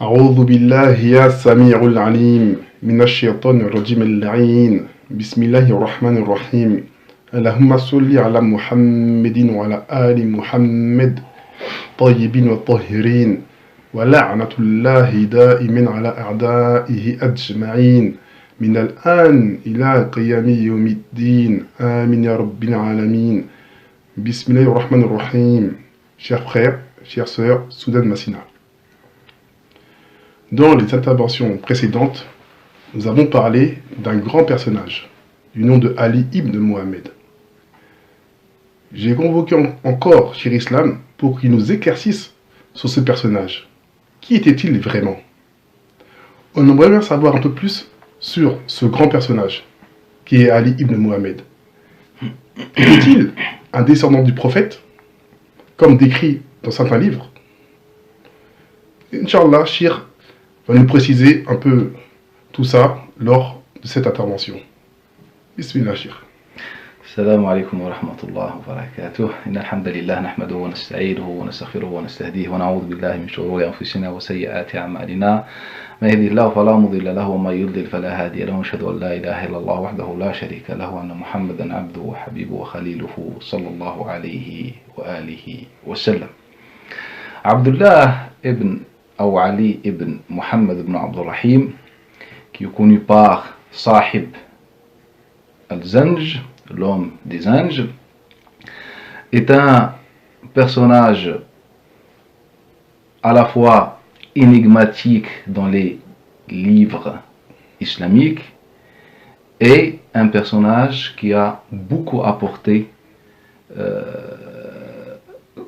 أعوذ بالله يا سميع العليم من الشيطان الرجيم اللعين بسم الله الرحمن الرحيم اللهم صل على محمد وعلى آل محمد طيبين والطاهرين ولعنة الله دائما على أعدائه أجمعين من الآن إلى قيام يوم الدين آمين يا رب العالمين بسم الله الرحمن الرحيم. Chers frères, chères sœurs, Soudan Massina. Dans les interventions précédentes, nous avons parlé d'un grand personnage du nom de Ali ibn Mohammed. J'ai convoqué encore Cheikh Islam pour qu'il nous éclaircisse sur ce personnage. Qui était-il vraiment? On aimerait bien savoir un peu plus sur ce grand personnage qui est Ali ibn Mohammed. Était-il un descendant du prophète, comme décrit dans certains livres? Inch'Allah, Cheikh va nous préciser un peu tout ça lors de cette intervention. Bismillah, Cheikh. السلام عليكم ورحمة الله وبركاته. إن الحمد لله نحمده ونستعينه ونستغفره ونستهديه ونعوذ بالله من شرور أنفسنا وسيئات أعمالنا. ما يهدي الله فلا مضل له وما يضلل فلا هادي له. ونشهد أن لا إله إلا الله وحده لا شريك له وأن محمدا عبده وحبيبه وخليله صلى الله عليه وآله وسلم. عبد الله ابن أو علي ابن محمد بن عبد الرحيم, qui est connu par Sahib al-Zanj, l'homme des anges, est un personnage à la fois énigmatique dans les livres islamiques et un personnage qui a beaucoup apporté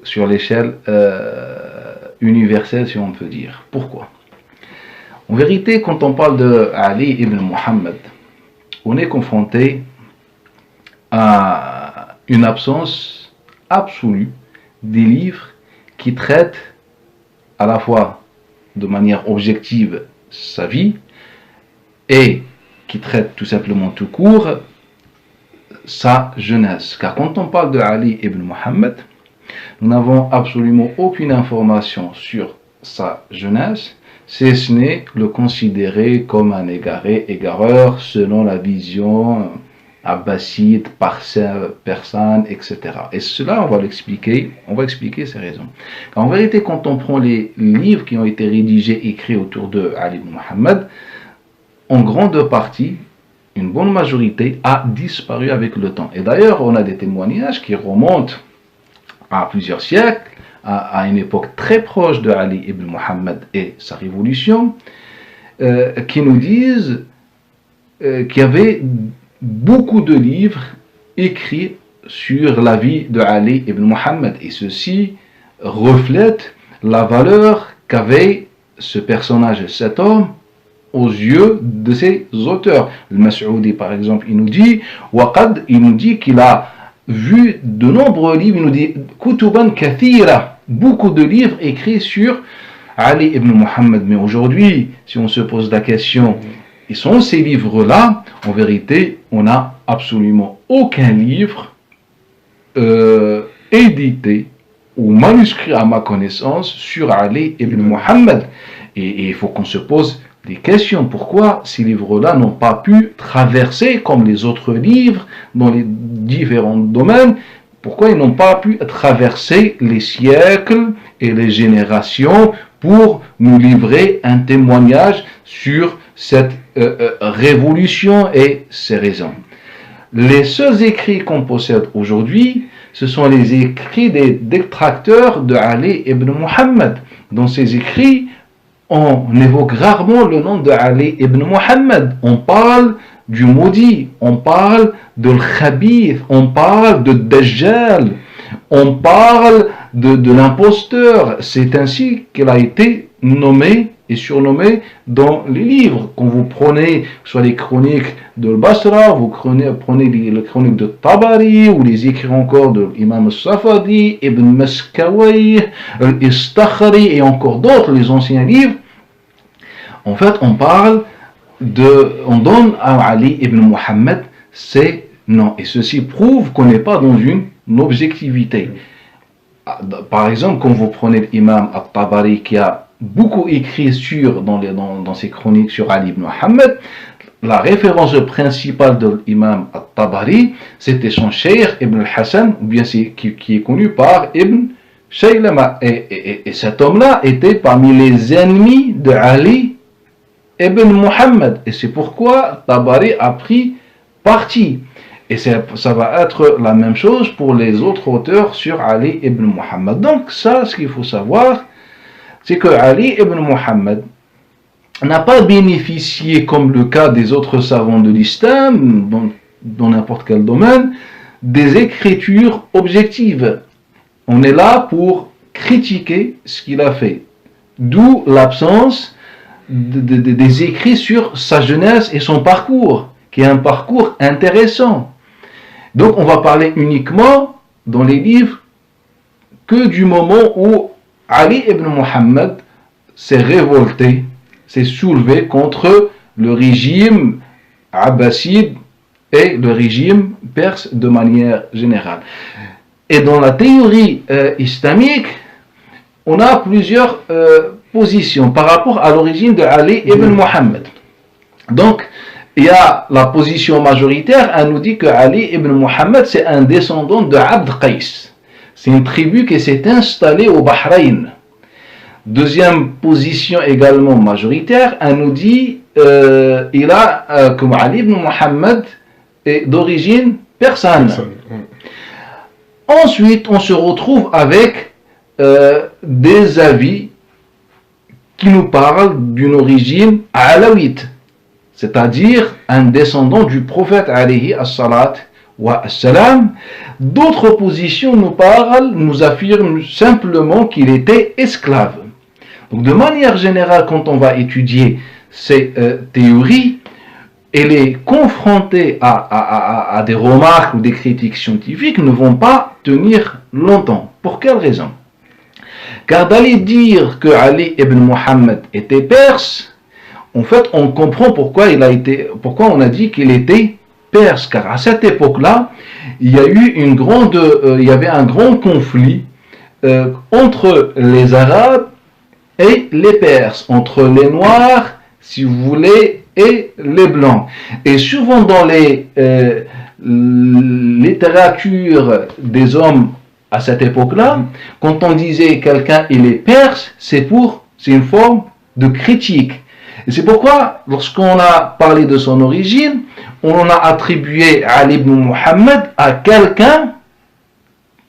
sur l'échelle universelle, si on peut dire. Pourquoi? En vérité, quand on parle de Ali ibn Muhammad, on est confronté à une absence absolue des livres qui traitent à la fois de manière objective sa vie et qui traitent tout simplement tout court sa jeunesse. Car quand on parle de Ali ibn Muhammad, nous n'avons absolument aucune information sur sa jeunesse, si ce n'est le considérer comme un égareur selon la vision abbasside, persane, etc. Et cela, on va expliquer ces raisons. En vérité, quand on prend les livres qui ont été rédigés, écrits autour de Ali ibn Muhammad, en grande partie, une bonne majorité a disparu avec le temps. Et d'ailleurs, on a des témoignages qui remontent à plusieurs siècles, à une époque très proche de Ali ibn Muhammad et sa révolution, qui nous disent qu'il y avait beaucoup de livres écrits sur la vie de Ali ibn Muhammad, et ceci reflète la valeur qu'avait ce personnage, cet homme, aux yeux de ses auteurs. Le Mas'oudi, par exemple, il nous dit qu'il a vu de nombreux livres, il nous dit Kutuban kathira, beaucoup de livres écrits sur Ali ibn Muhammad. Mais aujourd'hui, si on se pose la question, et sont ces livres-là, en vérité, on n'a absolument aucun livre édité ou manuscrit à ma connaissance sur Ali ibn Muhammad. Et il faut qu'on se pose des questions. Pourquoi ces livres-là n'ont pas pu traverser, comme les autres livres, dans les différents domaines, pourquoi ils n'ont pas pu traverser les siècles et les générations pour nous livrer un témoignage sur cette révolution et ses raisons. Les seuls écrits qu'on possède aujourd'hui, ce sont les écrits des détracteurs de Ali ibn Muhammad. Dans ces écrits, on évoque rarement le nom de Ali ibn Muhammad. On parle du maudit, on parle de l'khabith, on parle de Dajjal, on parle de l'imposteur. C'est ainsi qu'il a été nommé et surnommé dans les livres. Quand vous prenez soit les chroniques de Basra, vous prenez les chroniques de Tabari, ou les écrits encore de l'imam al-Safadi, Ibn Maskawayh, al-Istakhari et encore d'autres, les anciens livres, en fait on donne à Ali ibn Muhammad ses noms, et ceci prouve qu'on n'est pas dans une objectivité. Par exemple, quand vous prenez l'imam al-Tabari qui a beaucoup écrit dans ses chroniques sur Ali ibn Muhammad. La référence principale de l'imam al-Tabari, c'était son cheikh Ibn al-Hassan, ou bien qui est connu par Ibn Shaylama. Et cet homme-là était parmi les ennemis de Ali ibn Muhammad. Et c'est pourquoi Tabari a pris parti. Et ça va être la même chose pour les autres auteurs sur Ali ibn Muhammad. Donc ça, ce qu'il faut savoir, c'est que Ali ibn Muhammad n'a pas bénéficié, comme le cas des autres savants de l'islam, dans n'importe quel domaine, des écritures objectives. On est là pour critiquer ce qu'il a fait. D'où l'absence des écrits sur sa jeunesse et son parcours, qui est un parcours intéressant. Donc on va parler uniquement dans les livres que du moment où Ali ibn Muhammad s'est révolté, s'est soulevé contre le régime abbasside et le régime perse de manière générale. Et dans la théorie islamique, on a plusieurs positions par rapport à l'origine de Ali ibn Muhammad. Donc, il y a la position majoritaire, elle nous dit que Ali ibn Muhammad, c'est un descendant de Abd Qais. C'est une tribu qui s'est installée au Bahreïn. Deuxième position également majoritaire, elle nous dit que Ali ibn Muhammad est d'origine persane. Ensuite, on se retrouve avec des avis qui nous parlent d'une origine alawite, c'est-à-dire un descendant du prophète alayhi as-salat wa as-salam. D'autres positions nous affirment simplement qu'il était esclave. Donc de manière générale, quand on va étudier ces théories et les confronter à des remarques ou des critiques scientifiques, ne vont pas tenir longtemps. Pour quelle raison? Car d'aller dire que Ali ibn Muhammad était perse, en fait, on comprend pourquoi on a dit qu'il était perse. Car à cette époque-là, il y avait un grand conflit entre les Arabes et les Perses, entre les Noirs, si vous voulez, et les Blancs. Et souvent dans les littératures des hommes à cette époque-là, quand on disait quelqu'un il est perse, c'est une forme de critique. Et c'est pourquoi, lorsqu'on a parlé de son origine, on a attribué Ali ibn Muhammad à quelqu'un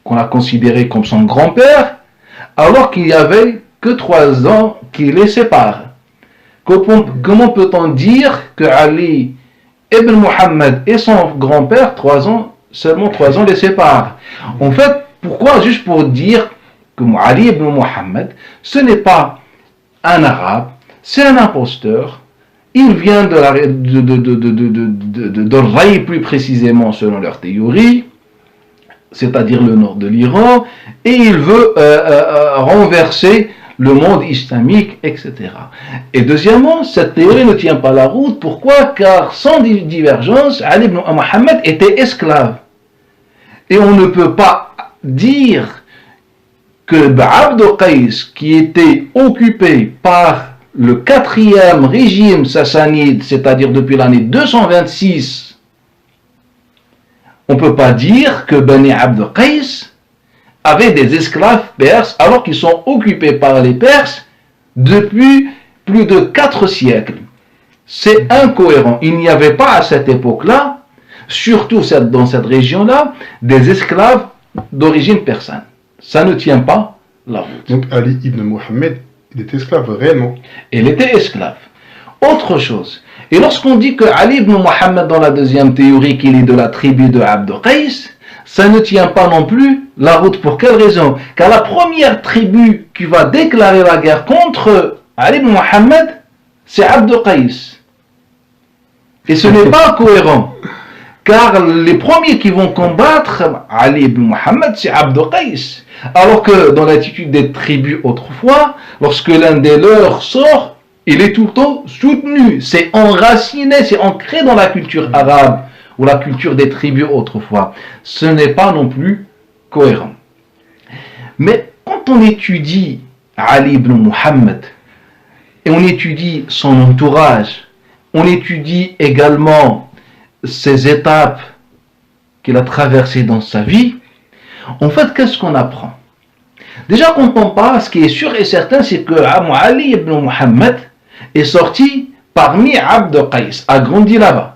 qu'on a considéré comme son grand-père, alors qu'il y avait que 3 ans qui les séparent. Comment peut-on dire que Ali ibn Muhammad et son grand-père, seulement 3 ans les séparent? En fait, pourquoi? Juste pour dire que Ali ibn Muhammad, ce n'est pas un arabe, c'est un imposteur. Il vient de Ray, plus précisément selon leur théorie, c'est-à-dire le nord de l'Iran, et il veut renverser le monde islamique, etc. Et deuxièmement, cette théorie ne tient pas la route. Pourquoi? Car sans divergence, Ali ibn Muhammad était esclave. Et on ne peut pas dire que Abd Qais, qui était occupé par le 4e régime sassanide, c'est-à-dire depuis l'année 226, on ne peut pas dire que Bani Abd Qais avaient des esclaves perses alors qu'ils sont occupés par les Perses depuis plus de 4 siècles. C'est incohérent. Il n'y avait pas à cette époque-là, surtout dans cette région-là, des esclaves d'origine persane. Ça ne tient pas la route. Donc Ali ibn Muhammad, il était esclave réellement. Il était esclave. Autre chose. Et lorsqu'on dit que Ali ibn Muhammad, dans la deuxième théorie, qu'il est de la tribu de Abd Qais, ça ne tient pas non plus la route. Pour quelle raison? Car la première tribu qui va déclarer la guerre contre Ali ibn Muhammad, c'est Abd Qais. Et ce n'est pas cohérent. Car les premiers qui vont combattre Ali ibn Muhammad, c'est Abd Qais. Alors que dans l'attitude des tribus autrefois, lorsque l'un des leurs sort, il est tout le temps soutenu. C'est enraciné, c'est ancré dans la culture arabe ou la culture des tribus autrefois. Ce n'est pas non plus cohérent. Mais quand on étudie Ali ibn Muhammad et on étudie son entourage, on étudie également ses étapes qu'il a traversées dans sa vie, en fait, qu'est-ce qu'on apprend? Déjà, quand on parle, ce qui est sûr et certain, c'est que Ali ibn Muhammad est sorti parmi Abd Qais, a grandi là-bas.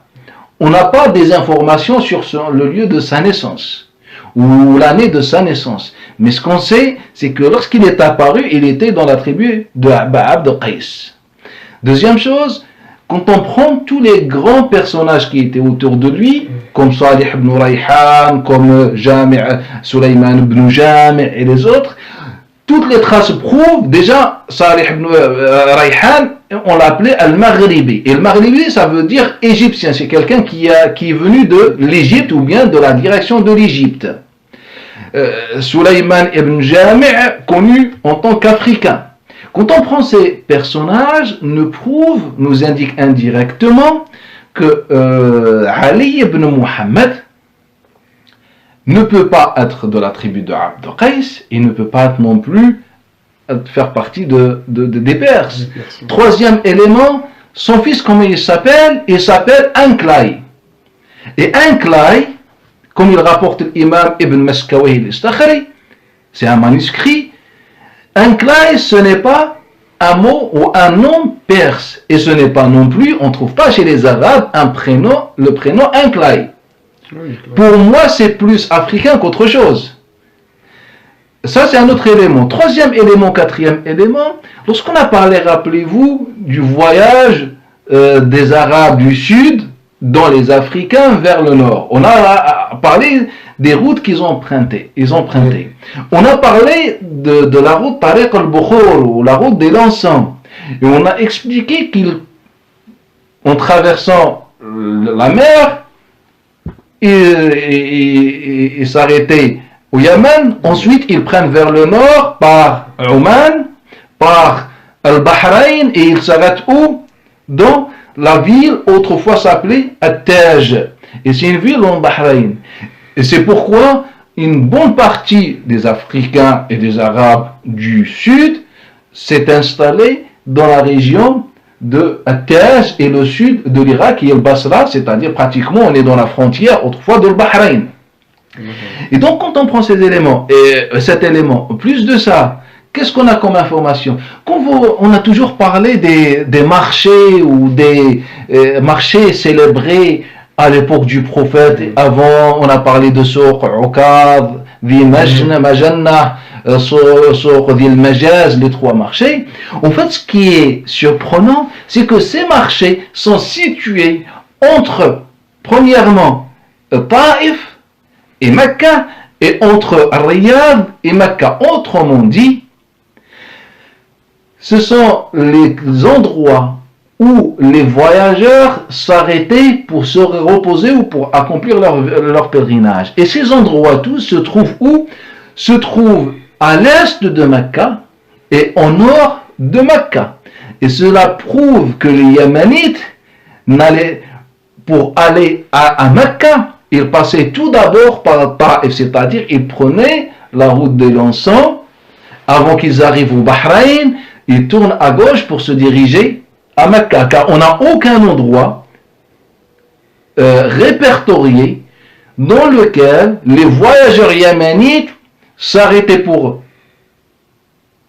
On n'a pas des informations sur le lieu de sa naissance ou l'année de sa naissance. Mais ce qu'on sait, c'est que lorsqu'il est apparu, il était dans la tribu de Abd Qais. Deuxième chose, quand on prend tous les grands personnages qui étaient autour de lui, comme Salih ibn Rayhan, comme Sulayman ibn Jami' et les autres, toutes les traces prouvent, déjà, Salih ibn Rayhan, on l'appelait Al-Maghribi. Et Al-Maghribi, ça veut dire égyptien. C'est quelqu'un qui est venu de l'Égypte ou bien de la direction de l'Égypte. Sulayman ibn Jami', connu en tant qu'Africain. Quand on prend ces personnages, nous indique indirectement que Ali ibn Muhammad ne peut pas être de la tribu de Abd Qais, il ne peut pas être non plus faire partie des Perses. Troisième élément, son fils, comment il s'appelle? Il s'appelle Anklai. Et Anklai, comme il rapporte l'imam Ibn Maskawayh al-Istakhri, c'est un manuscrit, Anklai, ce n'est pas un mot ou un nom perse. Et ce n'est pas non plus, on ne trouve pas chez les Arabes le prénom Anklai. Pour moi, c'est plus africain qu'autre chose. Ça, c'est un autre élément. Troisième élément, quatrième élément, lorsqu'on a parlé, rappelez-vous, du voyage des Arabes du Sud dans les Africains vers le Nord. On a parlé des routes qu'ils ont empruntées. On a parlé de la route Tariq al-Bukhur, ou la route des l'encens. Et on a expliqué qu'en traversant la mer, ils s'arrêtaient au Yémen, ensuite ils prennent vers le nord par Oman, par Al-Bahrain, et ils s'arrêtent où? Dans la ville autrefois s'appelait At-Taj. Et c'est une ville en Bahreïn. Et c'est pourquoi une bonne partie des Africains et des Arabes du Sud s'est installée dans la région de At-Taj et le sud de l'Irak et le Basra, c'est-à-dire pratiquement on est dans la frontière autrefois de Bahreïn. Et donc quand on prend ces éléments, et cet élément, plus de ça, qu'est-ce qu'on a comme information? On a toujours parlé des marchés ou des marchés célébrés à l'époque du prophète. Avant, on a parlé de Souq Uqad, Majanna, Souq Dhil Majaz, les trois marchés. En fait, ce qui est surprenant, c'est que ces marchés sont situés entre, premièrement, Taïf et Mecca, et entre Riyad et Mecca. Autrement dit, ce sont les endroits où les voyageurs s'arrêtaient pour se reposer ou pour accomplir leur pèlerinage. Et ces endroits tous se trouvent où? Se trouvent à l'est de Mecca et au nord de Mecca. Et cela prouve que les Yémenites, pour aller à Mecca, ils passaient tout d'abord par Taïf, c'est-à-dire ils prenaient la route de l'encens avant qu'ils arrivent au Bahreïn. Ils tournent à gauche pour se diriger à Mecca, car on n'a aucun endroit répertorié dans lequel les voyageurs yéménites s'arrêtaient pour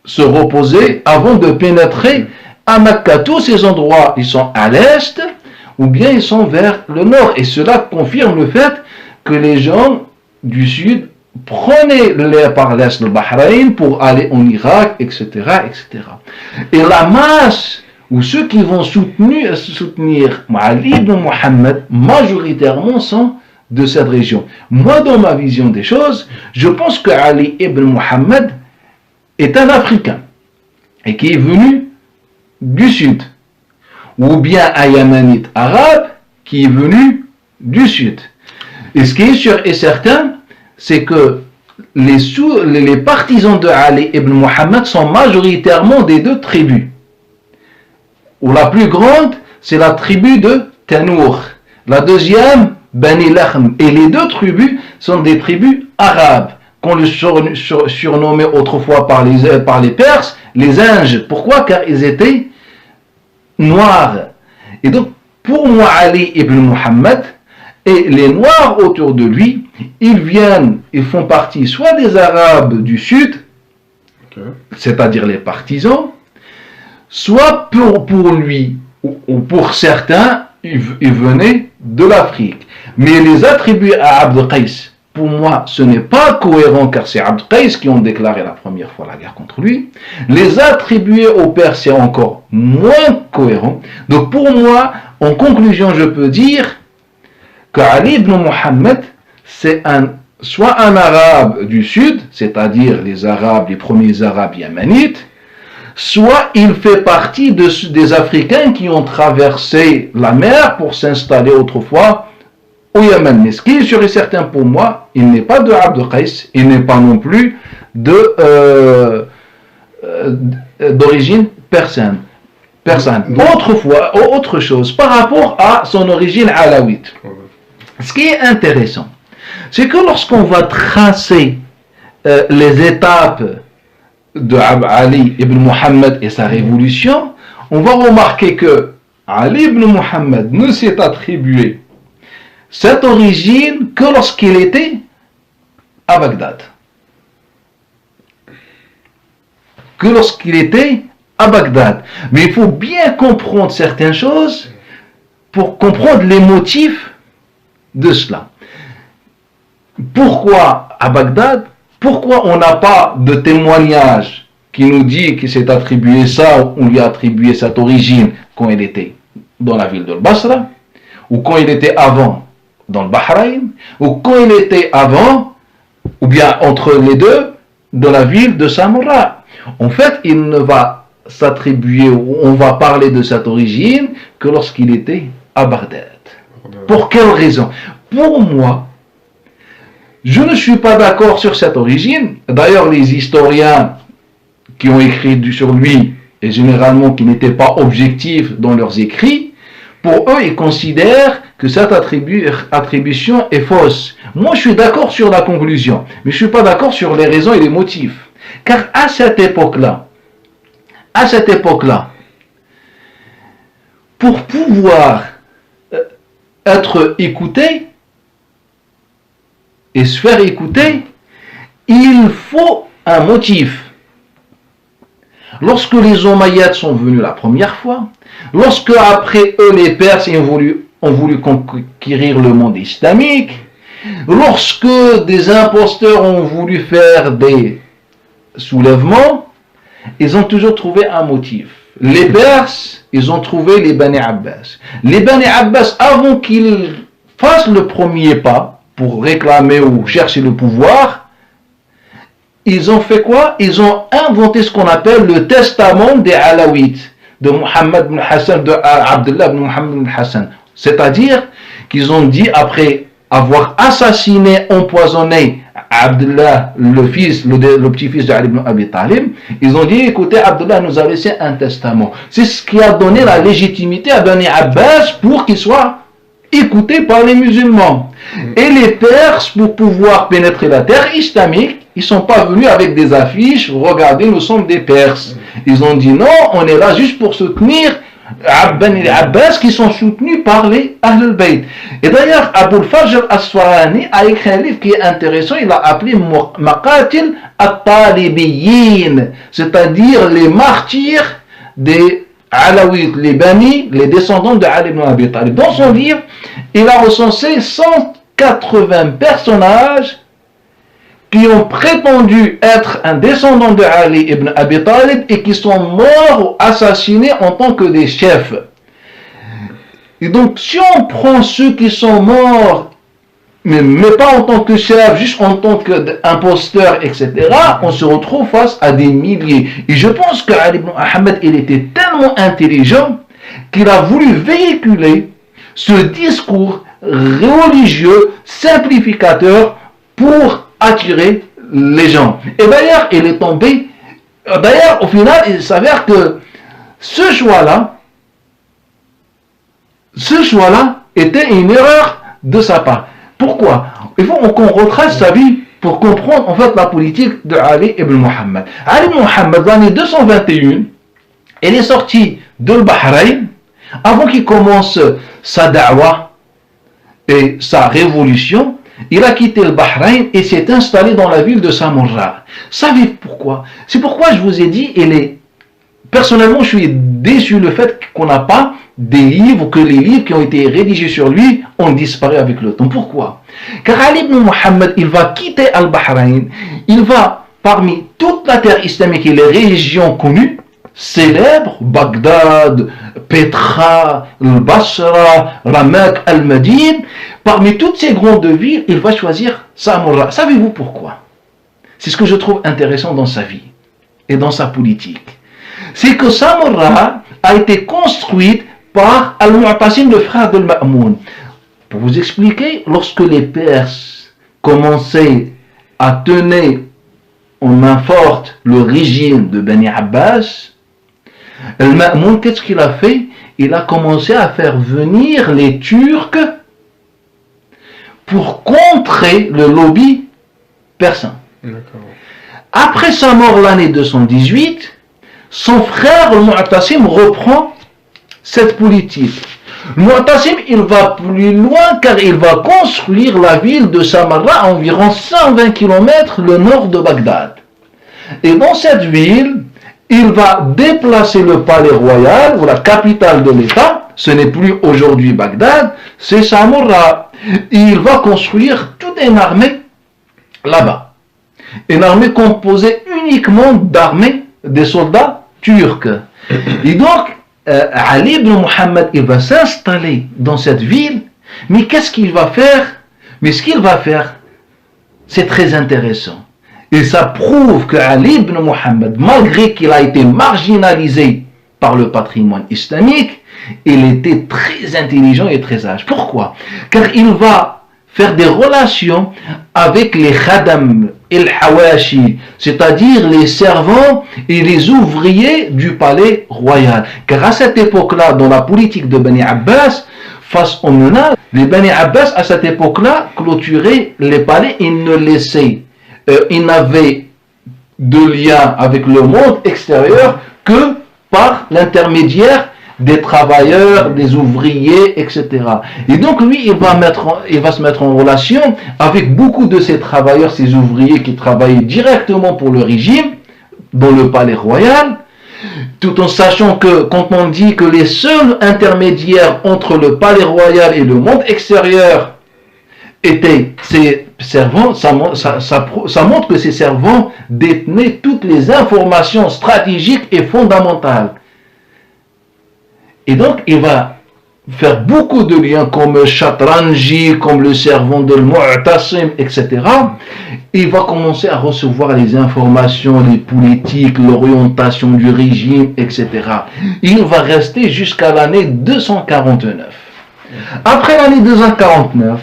se reposer avant de pénétrer à Mecca. Tous ces endroits, ils sont à l'est ou bien ils sont vers le nord. Et cela confirme le fait que les gens du sud prenaient par l'est le Bahreïn pour aller en Irak, etc., etc. Et la masse, ou ceux qui vont soutenir Ali ibn Muhammad, majoritairement sont de cette région. Moi, dans ma vision des choses, je pense que Ali ibn Muhammad est un Africain et qui est venu du sud, ou bien un Yéménite arabe qui est venu du sud. Et ce qui est sûr et certain, c'est que les partisans de Ali ibn Muhammad sont majoritairement des deux tribus. Ou la plus grande, c'est la tribu de Tanour. La deuxième, Bani Lahm. Et les deux tribus sont des tribus arabes, qu'on les surnommait autrefois par les Perses, les Inges. Pourquoi? Car ils étaient noir. Et donc, pour moi, Ali ibn Muhammad et les Noirs autour de lui, ils font partie soit des Arabes du Sud, c'est-à-dire les partisans, soit pour lui, ou pour certains, ils venaient de l'Afrique. Mais les attribuer à Abd Qais, pour moi, ce n'est pas cohérent, car c'est Abd Qais qui ont déclaré la première fois la guerre contre lui. Les attribuer au père, c'est encore moins cohérent. Donc pour moi, en conclusion, je peux dire que Ali ibn Muhammad, c'est soit un arabe du sud, c'est-à-dire les premiers arabes yéménites, soit il fait partie des Africains qui ont traversé la mer pour s'installer autrefois au Yémen. Mais ce qui est sûr et certain pour moi, il n'est pas de Abd Qais, il n'est pas non plus d'origine persane. Autre chose, par rapport à son origine alawite. Ce qui est intéressant, c'est que lorsqu'on va tracer les étapes de Ali ibn Muhammad et sa révolution, on va remarquer que Ali ibn Muhammad ne s'est attribué cette origine que lorsqu'il était à Bagdad. Mais il faut bien comprendre certaines choses pour comprendre les motifs de cela. Pourquoi à Bagdad? Pourquoi on n'a pas de témoignage qui nous dit qu'il s'est attribué ça, on lui a attribué cette origine quand il était dans la ville de Basra, ou quand il était avant dans le Bahreïn, ou quand il était avant, ou bien entre les deux, dans la ville de Samarra. En fait, il ne va s'attribuer, on va parler de cette origine que lorsqu'il était à Bagdad. Pour quelle raison? Pour moi, je ne suis pas d'accord sur cette origine. D'ailleurs, les historiens qui ont écrit sur lui, et généralement qui n'étaient pas objectifs dans leurs écrits, pour eux, ils considèrent que cette attribution est fausse. Moi, je suis d'accord sur la conclusion, mais je ne suis pas d'accord sur les raisons et les motifs. Car à cette époque-là, pour pouvoir être écouté et se faire écouter, il faut un motif. Lorsque les Omeyyades sont venus la première fois, lorsque après eux les Perses ont voulu conquérir le monde islamique, lorsque des imposteurs ont voulu faire des soulèvements, ils ont toujours trouvé un motif. Les Perses, ils ont trouvé les Bani Abbas. Les Bani Abbas, avant qu'ils fassent le premier pas pour réclamer ou chercher le pouvoir, ils ont fait quoi? Ils ont inventé ce qu'on appelle le testament des Alaouites, de Mohammed ibn Hassan, de Abdullah ibn Mohammed ibn Hassan. C'est-à-dire qu'ils ont dit, après avoir assassiné, empoisonné Abdullah, le petit-fils d'Ali ibn Abi Talib, ils ont dit, écoutez, Abdullah nous a laissé un testament. C'est ce qui a donné la légitimité à Bani Abbas pour qu'il soit écouté par les musulmans. Et les Perses, pour pouvoir pénétrer la terre islamique, ils ne sont pas venus avec des affiches, regardez, nous sommes des Perses. Ils ont dit non, on est là juste pour soutenir Bani Abbas qui sont soutenus par les Ahl al-Bayt. Et d'ailleurs, Abul Fajr al-Asfarani a écrit un livre qui est intéressant, il l'a appelé Maqatil al-Talibiyin, c'est-à-dire les martyrs des Alaouites, les Bani, les descendants de Ali ibn Abi Talib. Dans son livre, il a recensé 180 personnages qui ont prétendu être un descendant de Ali ibn Abi Talib et qui sont morts ou assassinés en tant que des chefs. Et donc, si on prend ceux qui sont morts, mais pas en tant que chefs, juste en tant qu'imposteurs, etc., on se retrouve face à des milliers. Et je pense que Ali ibn Muhammad, il était tellement intelligent qu'il a voulu véhiculer ce discours religieux, simplificateur, pour attirer les gens. Et d'ailleurs, il est tombé. D'ailleurs, au final, il s'avère que ce choix-là était une erreur de sa part. Pourquoi? Il faut qu'on retrace sa vie pour comprendre en fait la politique de Ali ibn Muhammad. Ali ibn Muhammad, l'année 221, il est sorti de Bahreïn Avant qu'il commence sa da'wa et sa révolution, il a quitté le Bahreïn et s'est installé dans la ville de Samarra. Savez-vous pourquoi? C'est pourquoi je vous ai dit, personnellement, je suis déçu le fait qu'on n'a pas des livres, que les livres qui ont été rédigés sur lui ont disparu avec le temps. Pourquoi? Car Ali ibn Muhammad, il va quitter Al-Bahreïn, il va parmi toute la terre islamique et les régions connues, célèbres, Bagdad, Petra, Basra, Ramak, Al-Madin, parmi toutes ces grandes villes, il va choisir Samarra. Savez-vous pourquoi? C'est ce que je trouve intéressant dans sa vie et dans sa politique. C'est que Samarra a été construite par Al-Mu'tasim, le frère de Al-Ma'moun. Pour vous expliquer, lorsque les Perses commençaient à tenir en main forte le régime de Bani Abbas, Al-Ma'moun, qu'est-ce qu'il a fait? Il a commencé à faire venir les Turcs pour contrer le lobby persan. Après sa mort l'année 218, son frère Al-Mu'tasim reprend cette politique. Al-Mu'tasim, il va plus loin car il va construire la ville de Samarra à environ 120 km le nord de Bagdad. Et dans cette ville, il va déplacer le palais royal ou la capitale de l'État. Ce n'est plus aujourd'hui Bagdad, c'est Samarra. Il va construire toute une armée là-bas. Une armée composée uniquement d'armées, des soldats turcs. Et donc, Ali ibn Muhammad, il va s'installer dans cette ville, mais qu'est-ce qu'il va faire? Mais ce qu'il va faire, c'est très intéressant. Et ça prouve que Ali ibn Muhammad, malgré qu'il a été marginalisé par le patrimoine islamique, il était très intelligent et très sage. Pourquoi? Car il va faire des relations avec les khadam et hawashi, c'est-à-dire les servants et les ouvriers du palais royal. Car à cette époque-là, dans la politique de Bani Abbas, face aux menaces, les Bani Abbas, à cette époque-là, clôturaient les palais et ne laissaient, ils n'avaient de lien avec le monde extérieur que par l'intermédiaire des travailleurs, des ouvriers, etc. Et donc lui, il va se mettre en relation avec beaucoup de ces travailleurs, ces ouvriers qui travaillaient directement pour le régime, dans le palais royal, tout en sachant que quand on dit que les seuls intermédiaires entre le palais royal et le monde extérieur étaient ces servants, ça montre que ces servants détenaient toutes les informations stratégiques et fondamentales. Et donc, il va faire beaucoup de liens comme Chatranji, comme le servant de Mu'tasim, etc. Il va commencer à recevoir les informations, les politiques, l'orientation du régime, etc. Il va rester jusqu'à l'année 249. Après l'année 249,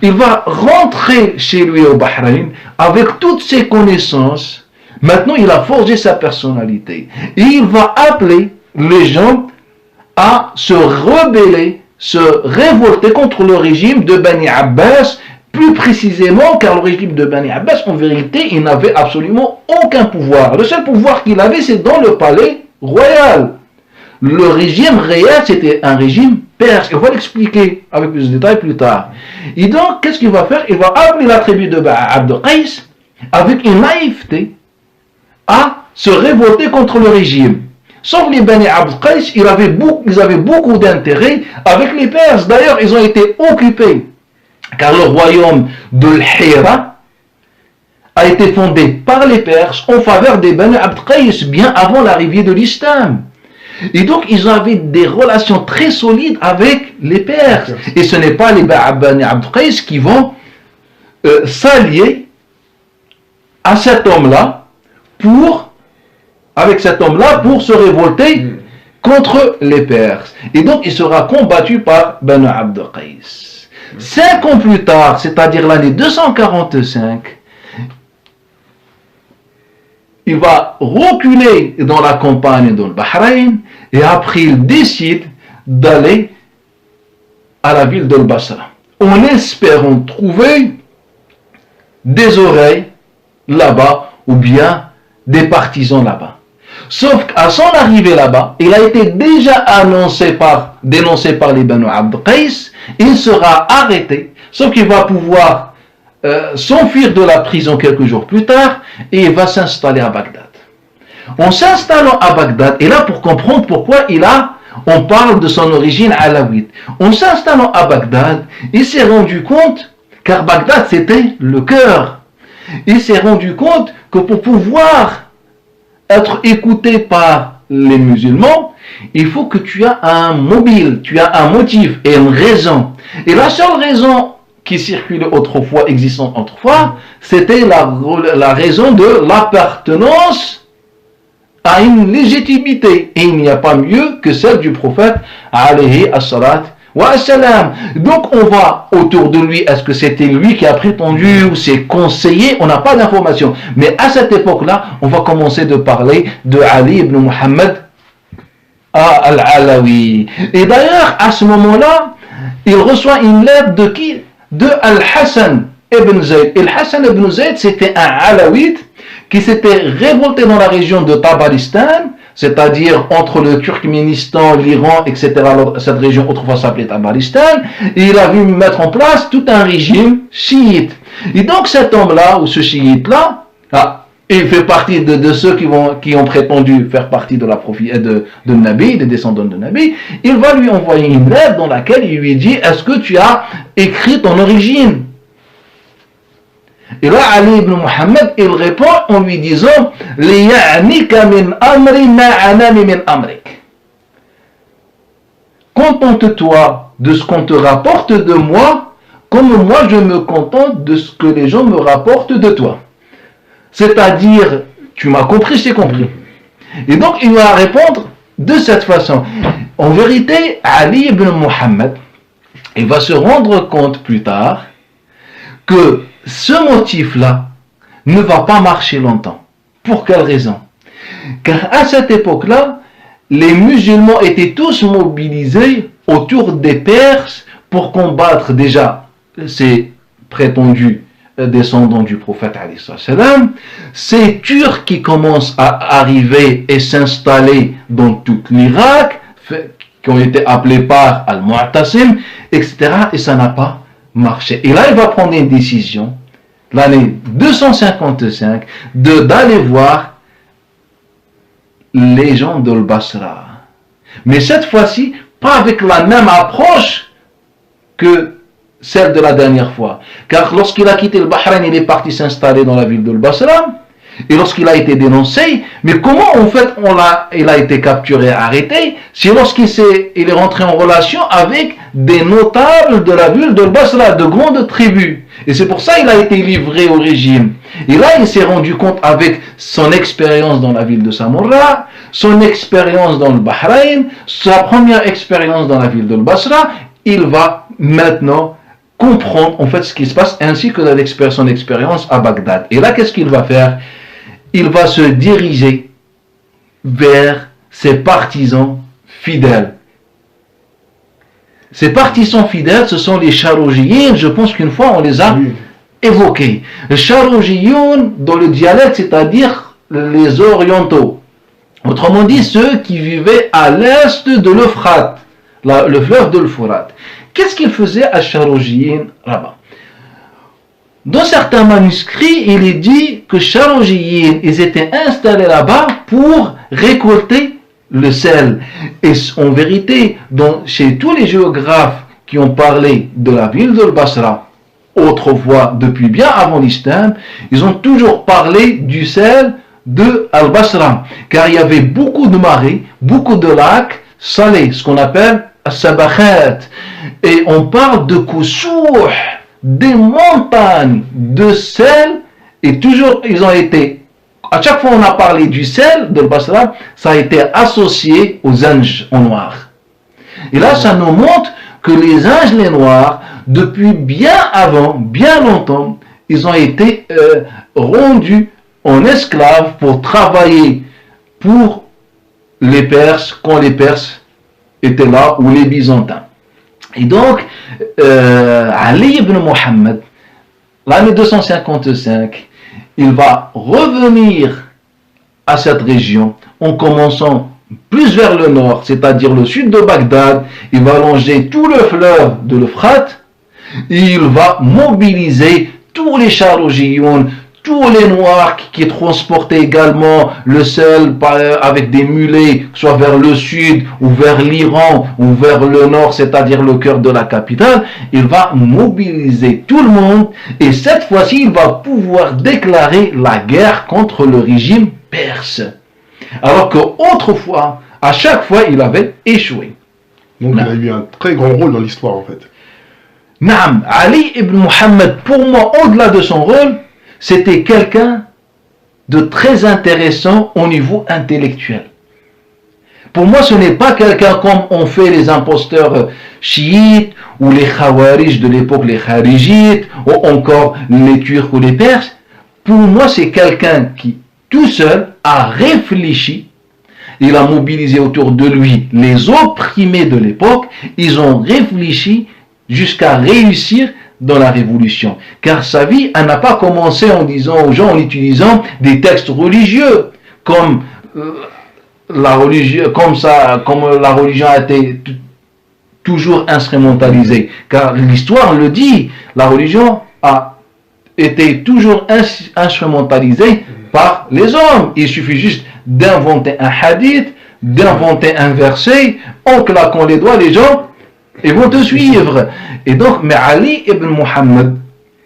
il va rentrer chez lui au Bahreïn avec toutes ses connaissances. Maintenant, il a forgé sa personnalité. Et il va appeler les gens à se rebeller, se révolter contre le régime de Bani Abbas, plus précisément car le régime de Bani Abbas, en vérité, il n'avait absolument aucun pouvoir. Le seul pouvoir qu'il avait, c'est dans le palais royal. Le régime réel, c'était un régime perse. On va l'expliquer avec plus de détails plus tard. Et donc, qu'est-ce qu'il va faire? Il va appeler la tribu de Abd Qais avec une naïveté à se révolter contre le régime. Sauf les Bani Abd Qais, ils avaient beaucoup d'intérêt avec les Perses. D'ailleurs, ils ont été occupés. Car le royaume de l'Hira a été fondé par les Perses en faveur des Bani Abd Qais bien avant l'arrivée de l'islam. Et donc, ils avaient des relations très solides avec les Perses. Et ce n'est pas les Bani Abd Qais qui vont s'allier à cet homme-là pour se révolter contre les Perses. Et donc, il sera combattu par Banu Abd Qais. 5 ans plus tard, c'est-à-dire l'année 245, il va reculer dans la campagne de Bahreïn et après, il décide d'aller à la ville de Basra en espérant trouver des oreilles là-bas ou bien des partisans là-bas. Sauf qu'à son arrivée là-bas, il a été déjà dénoncé par les Banu Abd Qais, il sera arrêté, sauf qu'il va pouvoir s'enfuir de la prison quelques jours plus tard et il va s'installer à Bagdad. En s'installant à Bagdad, et là pour comprendre pourquoi on parle de son origine alawite, en s'installant à Bagdad, il s'est rendu compte, car Bagdad c'était le cœur, il s'est rendu compte que pour pouvoir être écouté par les musulmans, il faut que tu aies un mobile, tu as un motif et une raison. Et la seule raison qui circulait autrefois, existante autrefois, c'était la raison de l'appartenance à une légitimité. Et il n'y a pas mieux que celle du prophète, alayhi as-salat wa as-salam. Donc on va autour de lui, est-ce que c'était lui qui a prétendu ou ses conseillers? On n'a pas d'informations. Mais à cette époque-là, on va commencer de parler de Ali ibn Muhammad al-Alawi. Et d'ailleurs, à ce moment-là, il reçoit une lettre de qui? De Al-Hassan ibn Zayd. Et Al-Hassan ibn Zayd, c'était un Alawite qui s'était révolté dans la région de Tabaristan, c'est-à-dire entre le Turkménistan, l'Iran, etc. Cette région autrefois s'appelait Tabaristan, et il a vu mettre en place tout un régime chiite. Et donc cet homme-là, ou ce chiite-là, il fait partie de ceux qui ont prétendu faire partie de la de Nabi, des descendants de Nabi. Il va lui envoyer une lettre dans laquelle il lui dit: est-ce que tu as écrit ton origine? Et là, Ali ibn Muhammad, il répond en lui disant: Liya'nika min amri ma'anami min amrik. Contente-toi de ce qu'on te rapporte de moi, comme moi je me contente de ce que les gens me rapportent de toi. C'est-à-dire, tu m'as compris, je t'ai compris. Et donc, il va répondre de cette façon. En vérité, Ali ibn Muhammad, il va se rendre compte plus tard que ce motif-là ne va pas marcher longtemps. Pour quelle raison? Car à cette époque-là, les musulmans étaient tous mobilisés autour des Perses pour combattre déjà ces prétendus descendants du prophète alayhi salam, ces Turcs qui commencent à arriver et s'installer dans tout l'Irak, qui ont été appelés par Al-Mu'tasim, etc. Et ça n'a pas marché. Et là, il va prendre une décision, l'année 255, d'aller voir les gens de Basra. Mais cette fois-ci, pas avec la même approche que celle de la dernière fois. Car lorsqu'il a quitté le Bahreïn, il est parti s'installer dans la ville de Basra. Et lorsqu'il a été dénoncé, mais comment en fait il a été capturé, arrêté? C'est lorsqu'il est rentré en relation avec des notables de la ville de Basra, de grandes tribus. Et c'est pour ça qu'il a été livré au régime. Et là, il s'est rendu compte avec son expérience dans la ville de Samarra, son expérience dans le Bahreïn, sa première expérience dans la ville de Basra, il va maintenant comprendre en fait ce qui se passe, ainsi que son expérience à Bagdad. Et là, qu'est-ce qu'il va faire? Il va se diriger vers ses partisans fidèles. Ces partisans fidèles, ce sont les Charoujiyin. Je pense qu'une fois on les a évoqués. Les Charoujiyin, dans le dialecte, c'est-à-dire les orientaux. Autrement dit, ceux qui vivaient à l'est de l'Euphrate, le fleuve de l'Euphrate. Qu'est-ce qu'ils faisaient à Charoujiyin là-bas? Dans certains manuscrits, il est dit que Charoujiyin, ils étaient installés là-bas pour récolter le sel. Et en vérité, chez tous les géographes qui ont parlé de la ville de Basra, autrefois, depuis bien avant l'islam, ils ont toujours parlé du sel de Al-Basra. Car il y avait beaucoup de marais, beaucoup de lacs salés, ce qu'on appelle As-Sabakhat. Et on parle de Kousouh, des montagnes de sel, et toujours ils ont été, à chaque fois on a parlé du sel de Basra, ça a été associé aux anges en noir. Et là ça nous montre que les anges les noirs, depuis bien avant, bien longtemps, ils ont été rendus en esclaves pour travailler pour les Perses, quand les Perses étaient là, ou les Byzantins. Et donc, Ali ibn Muhammad, l'année 255, il va revenir à cette région en commençant plus vers le nord, c'est-à-dire le sud de Bagdad. Il va longer tout le fleuve de l'Euphrate. Il va mobiliser tous les Charogiyun, tous les Noirs qui transportaient également le sel avec des mulets, soit vers le sud ou vers l'Iran ou vers le nord, c'est-à-dire le cœur de la capitale. Il va mobiliser tout le monde et cette fois-ci, il va pouvoir déclarer la guerre contre le régime perse. Alors qu'autrefois, à chaque fois, il avait échoué. Donc il a eu un très grand rôle dans l'histoire en fait. Naam, Ali ibn Muhammad, pour moi, au-delà de son rôle, c'était quelqu'un de très intéressant au niveau intellectuel. Pour moi, ce n'est pas quelqu'un comme on fait les imposteurs chiites ou les khawarij de l'époque, les kharijites, ou encore les Turcs ou les Perses. Pour moi, c'est quelqu'un qui, tout seul, a réfléchi. Il a mobilisé autour de lui les opprimés de l'époque. Ils ont réfléchi jusqu'à réussir dans la révolution. Car sa vie, elle n'a pas commencé en disant aux gens, en utilisant des textes religieux, comme la religion a été toujours instrumentalisée. Car l'histoire le dit, la religion a été toujours instrumentalisée par les hommes. Il suffit juste d'inventer un hadith, d'inventer un verset, en claquant les doigts, les gens ils vont te suivre. Et donc, mais Ali ibn Muhammad,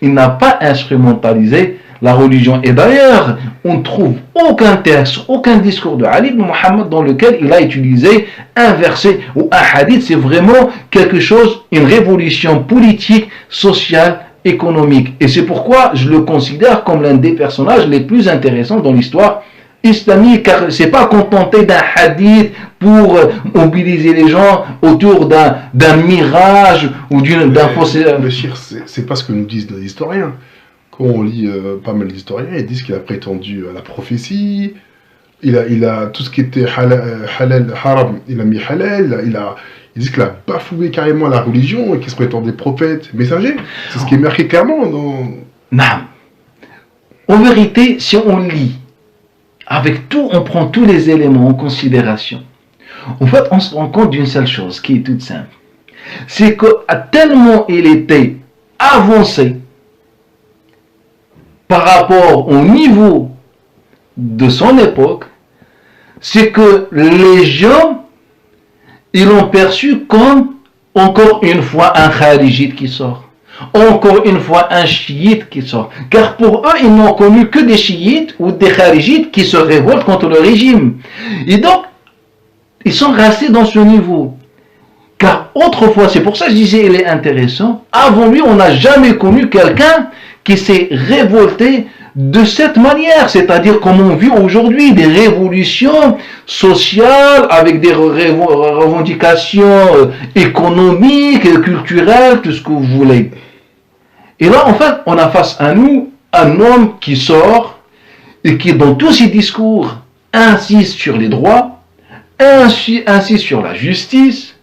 il n'a pas instrumentalisé la religion. Et d'ailleurs, on ne trouve aucun texte, aucun discours de Ali ibn Muhammad dans lequel il a utilisé un verset ou un hadith. C'est vraiment quelque chose, une révolution politique, sociale, économique. Et c'est pourquoi je le considère comme l'un des personnages les plus intéressants dans l'histoire islamique, car c'est pas contenté d'un hadith pour mobiliser les gens autour d'un mirage ou d'un fossé. Béchir, c'est pas ce que nous disent les historiens. Quand on lit pas mal d'historiens, ils disent qu'il a prétendu à la prophétie, il a tout ce qui était halal, haram, il a mis halal, ils disent qu'il a bafoué carrément la religion et qu'il se prétendait prophète, messager. C'est ce qui est marqué clairement dans... Non. En vérité, si on lit avec tout, on prend tous les éléments en considération. En fait, on se rend compte d'une seule chose qui est toute simple. C'est que tellement il était avancé par rapport au niveau de son époque, c'est que les gens, ils l'ont perçu comme, encore une fois, un kharijite qui sort. Encore une fois, un chiite qui sort. Car pour eux, ils n'ont connu que des chiites ou des kharijites qui se révoltent contre le régime. Et donc, ils sont restés dans ce niveau. Car autrefois, c'est pour ça que je disais, il est intéressant, avant lui, on n'a jamais connu quelqu'un qui s'est révolté de cette manière, c'est-à-dire comme on vit aujourd'hui, des révolutions sociales avec des revendications économiques, culturelles, tout ce que vous voulez. Et là, en fait, on a face à nous un homme qui sort et qui, dans tous ses discours, insiste sur les droits, insiste sur la justice.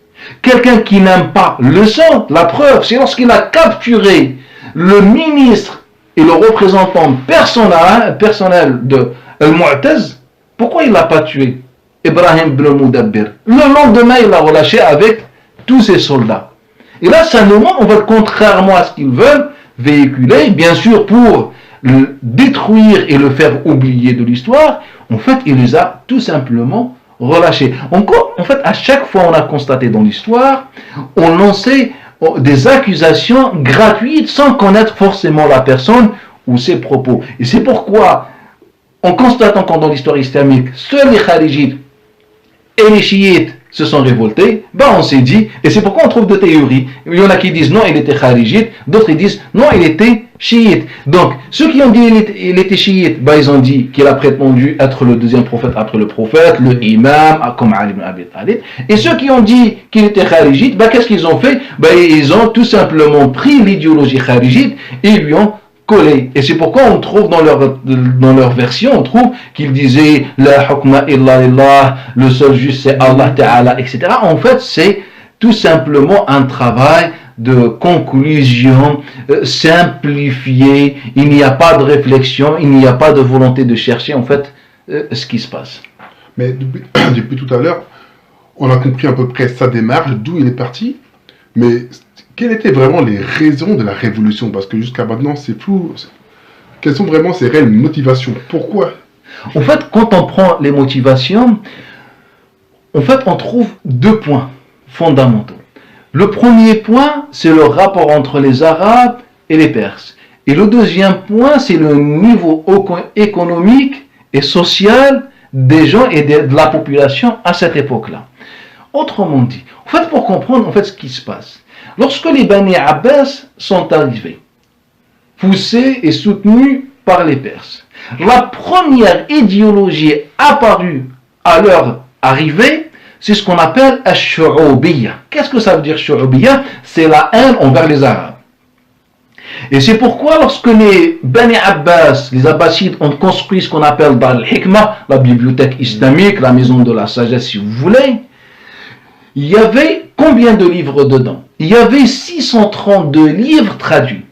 Quelqu'un qui n'aime pas le sang, la preuve, c'est lorsqu'il a capturé le ministre et le représentant personnel de Al-Mu'taz, pourquoi il ne l'a pas tué, Ibrahim ibn Mudabbir? Le lendemain, il l'a relâché avec tous ses soldats. Et là, ça nous montre, en fait, contrairement à ce qu'ils veulent véhiculer, bien sûr, pour le détruire et le faire oublier de l'histoire, en fait, il les a tout simplement relâchés. Encore, en fait, à chaque fois, on a constaté dans l'histoire, on lançait des accusations gratuites sans connaître forcément la personne ou ses propos. Et c'est pourquoi, en constatant qu'en dans l'histoire islamique, seuls les kharijites et les chiites se sont révoltés, on s'est dit, et c'est pourquoi on trouve deux théories. Il y en a qui disent non, il était kharijite, d'autres ils disent non, il était chiite. Donc, ceux qui ont dit il était chiite, ils ont dit qu'il a prétendu être le deuxième prophète après le prophète, le imam, comme Ali ibn Abi Talib. Et ceux qui ont dit qu'il était kharijite, qu'est-ce qu'ils ont fait? Ils ont tout simplement pris l'idéologie kharijite et ils lui ont collé. Et c'est pourquoi on trouve dans leur version, on trouve qu'ils disaient la hukma illa lillah, le seul juste c'est Allah Ta'ala, etc. En fait, c'est tout simplement un travail de conclusion simplifié. Il n'y a pas de réflexion, il n'y a pas de volonté de chercher en fait ce qui se passe. Mais depuis tout à l'heure, on a compris à peu près sa démarche, d'où il est parti. Mais quelles étaient vraiment les raisons de la révolution? Parce que jusqu'à maintenant, c'est flou. Quelles sont vraiment ses réelles motivations? Pourquoi? En fait, quand on prend les motivations, en fait, on trouve deux points fondamentaux. Le premier point, c'est le rapport entre les Arabes et les Perses. Et le deuxième point, c'est le niveau économique et social des gens et de la population à cette époque-là. Autrement dit, en fait, pour comprendre en fait ce qui se passe, lorsque les Bani Abbas sont arrivés, poussés et soutenus par les Perses, la première idéologie apparue à leur arrivée, c'est ce qu'on appelle Ash-Shu'ubiyya. Qu'est-ce que ça veut dire Shu'ubiyya? C'est la haine envers les Arabes. Et c'est pourquoi lorsque les Bani Abbas, les Abbasides, ont construit ce qu'on appelle Dar al-Hikmah, la bibliothèque islamique, la maison de la sagesse si vous voulez, il y avait combien de livres dedans? Il y avait 632 livres traduits,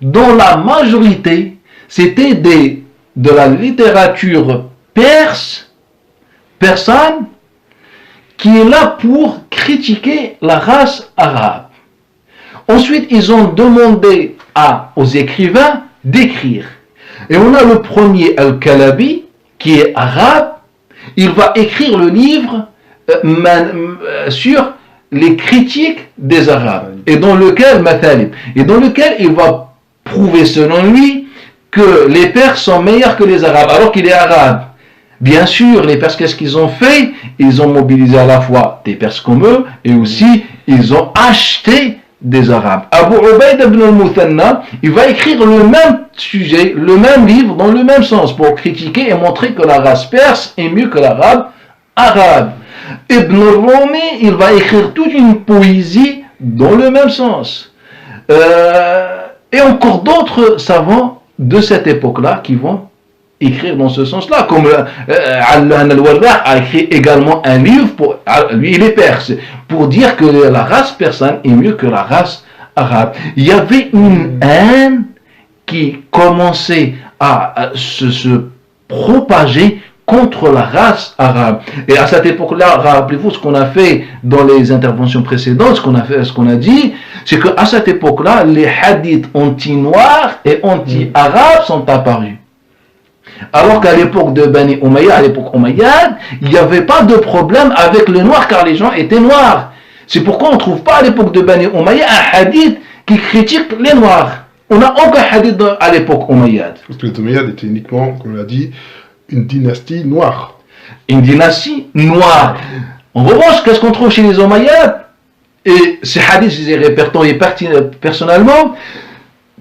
dont la majorité, c'était de la littérature persane, qui est là pour critiquer la race arabe. Ensuite, ils ont demandé aux écrivains d'écrire. Et on a le premier, Al-Kalabi, qui est arabe. Il va écrire le livre sur les critiques des Arabes, et dans lequel il va prouver selon lui que les Perses sont meilleurs que les Arabes, alors qu'il est arabe. Bien sûr, les Perses, qu'est-ce qu'ils ont fait? Ils ont mobilisé à la fois des Perses comme eux, et aussi ils ont acheté des Arabes. Abu Ubayd ibn al-Muthanna, il va écrire le même sujet, le même livre, dans le même sens, pour critiquer et montrer que la race perse est mieux que l'arabe arabe. Ibn al-Rumi, il va écrire toute une poésie dans le même sens. Et encore d'autres savants de cette époque-là qui vont écrire dans ce sens-là, comme Al-Lahan al-Warraq a écrit également un livre, lui il est perse, pour dire que la race persane est mieux que la race arabe. Il y avait une haine qui commençait à se propager contre la race arabe. Et à cette époque-là, rappelez-vous ce qu'on a fait dans les interventions précédentes, ce qu'on a dit, c'est qu'à cette époque-là, les hadiths anti-noirs et anti-arabes sont apparus. Alors qu'à l'époque de Bani Umayya, à l'époque Umayyade, il n'y avait pas de problème avec les noirs car les gens étaient noirs. C'est pourquoi on ne trouve pas à l'époque de Bani Umayya un hadith qui critique les noirs. On n'a aucun hadith à l'époque Umayyade. Parce que les Umayyades étaient uniquement, comme on l'a dit, une dynastie noire. Une dynastie noire. En revanche, qu'est-ce qu'on trouve chez les Umayyades? Et ces hadiths, je les ai répertoriés personnellement,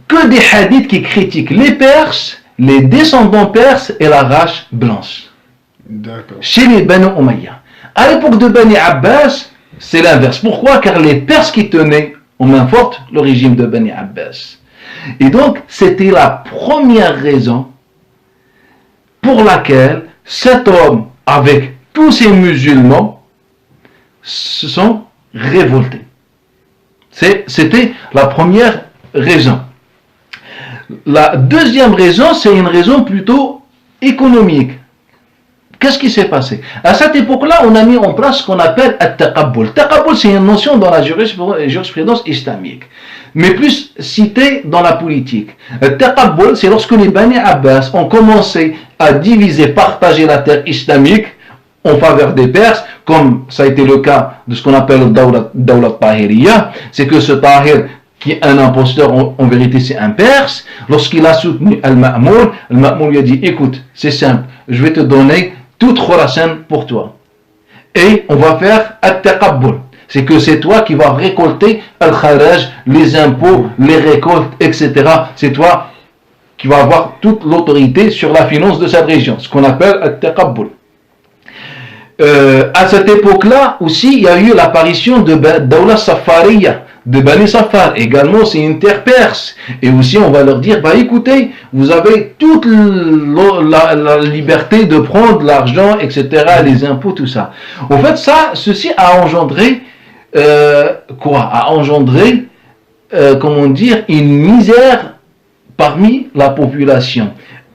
que des hadiths qui critiquent les Perses, les descendants perses et la race blanche. D'accord. Chez les Bani Umayya. À l'époque de Bani Abbas, c'est l'inverse. Pourquoi? Car les Perses qui tenaient en main forte le régime de Bani Abbas. Et donc, c'était la première raison pour laquelle cet homme, avec tous ces musulmans, se sont révoltés. C'était la première raison. La deuxième raison, c'est une raison plutôt économique. Qu'est-ce qui s'est passé? À cette époque-là, on a mis en place ce qu'on appelle al-taqabbul. Taqabbul, c'est une notion dans la jurisprudence islamique, mais plus citée dans la politique. Al-taqabbul, c'est lorsque les Bani Abbas ont commencé à diviser, partager la terre islamique en faveur des Perses, comme ça a été le cas de ce qu'on appelle le Dawla Tahiriyya, c'est que ce Tahir, qui est un imposteur, en vérité c'est un Perse, lorsqu'il a soutenu Al-Ma'moun, Al-Ma'moun lui a dit, écoute, c'est simple, je vais te donner toute Khurasan pour toi. Et on va faire At-Taqabbul. C'est que c'est toi qui vas récolter Al-Kharaj, les impôts, les récoltes, etc. C'est toi qui vas avoir toute l'autorité sur la finance de cette région, ce qu'on appelle At-Taqabbul. À cette époque-là aussi, il y a eu l'apparition de Dawla Safariya, de Bani Safar. Également, c'est une terre perse. Et aussi, on va leur dire, bah écoutez, vous avez toute la liberté de prendre l'argent, etc., les impôts, tout ça. En fait, ceci a engendré, comment dire, une misère parmi la population.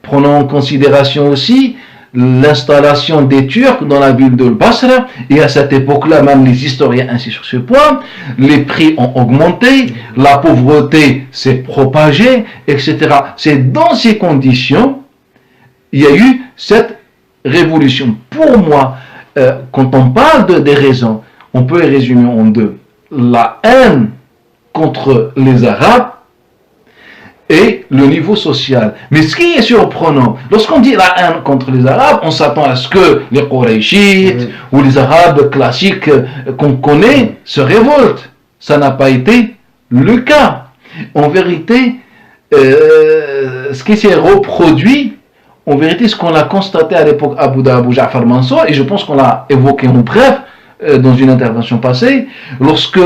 Prenons en considération aussi l'installation des Turcs dans la ville de Basra, et à cette époque-là, même les historiens insistent sur ce point, les prix ont augmenté, la pauvreté s'est propagée, etc. C'est dans ces conditions, il y a eu cette révolution. Pour moi, quand on parle des raisons, on peut les résumer en deux. La haine contre les Arabes et le niveau social. Mais ce qui est surprenant, lorsqu'on dit la haine contre les Arabes, on s'attend à ce que les Qurayshites ou les Arabes classiques qu'on connaît se révoltent. Ça n'a pas été le cas. En vérité, ce qui s'est reproduit, en vérité, ce qu'on a constaté à l'époque Abu Ja'far Mansour, et je pense qu'on l'a évoqué en bref dans une intervention passée, lorsque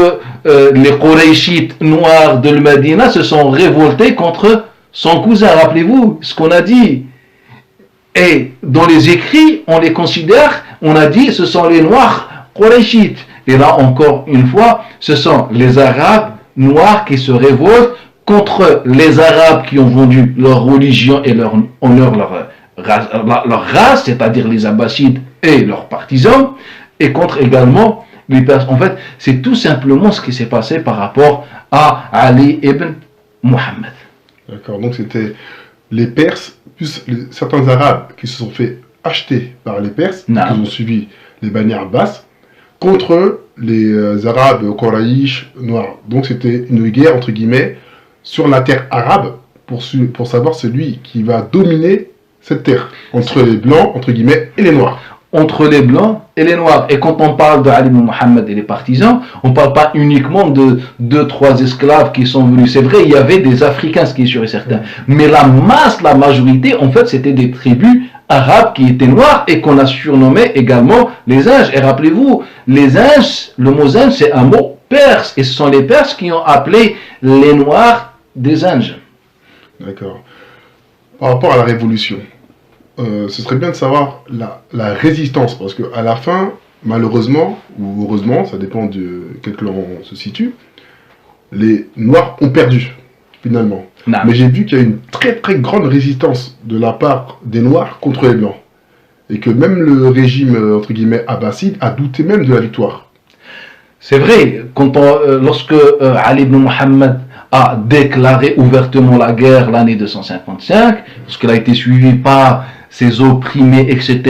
les Qurayshites noirs de Medina se sont révoltés contre son cousin. Rappelez-vous ce qu'on a dit. Et dans les écrits, on les considère, on a dit, ce sont les noirs Qurayshites. Et là, encore une fois, ce sont les Arabes noirs qui se révoltent contre les Arabes qui ont vendu leur religion et leur honneur, leur race, c'est-à-dire les Abbassides et leurs partisans, et contre également les Perses. En fait, c'est tout simplement ce qui s'est passé par rapport à Ali ibn Muhammad. D'accord, donc c'était les Perses, plus certains Arabes qui se sont fait acheter par les Perses, qui ont suivi les bannières basses, contre les Arabes Quraysh noirs. Donc c'était une guerre, entre guillemets, sur la terre arabe, pour savoir celui qui va dominer cette terre, entre les Blancs, entre guillemets, et les Noirs. Entre les Blancs et les Noirs. Et quand on parle d'Ali ibn Muhammad et les partisans, on ne parle pas uniquement de 2-3 esclaves qui sont venus. C'est vrai, il y avait des Africains, ce qui est sûr et certain. Mais la masse, la majorité, en fait, c'était des tribus arabes qui étaient noirs et qu'on a surnommé également les Inges. Et rappelez-vous, les Inges, le mot Inge, c'est un mot perse. Et ce sont les Perses qui ont appelé les Noirs des Inges. D'accord. Par rapport à la révolution, ce serait bien de savoir la résistance, parce qu'à la fin, malheureusement, ou heureusement, ça dépend de quel clan on se situe, les Noirs ont perdu, finalement. Non. Mais j'ai vu qu'il y a une très très grande résistance de la part des Noirs contre les Blancs. Et que même le régime, entre guillemets, abbasside a douté même de la victoire. C'est vrai, lorsque Ali ibn Muhammad a déclaré ouvertement la guerre l'année 255, lorsqu'il a été suivi par ses opprimés, etc.,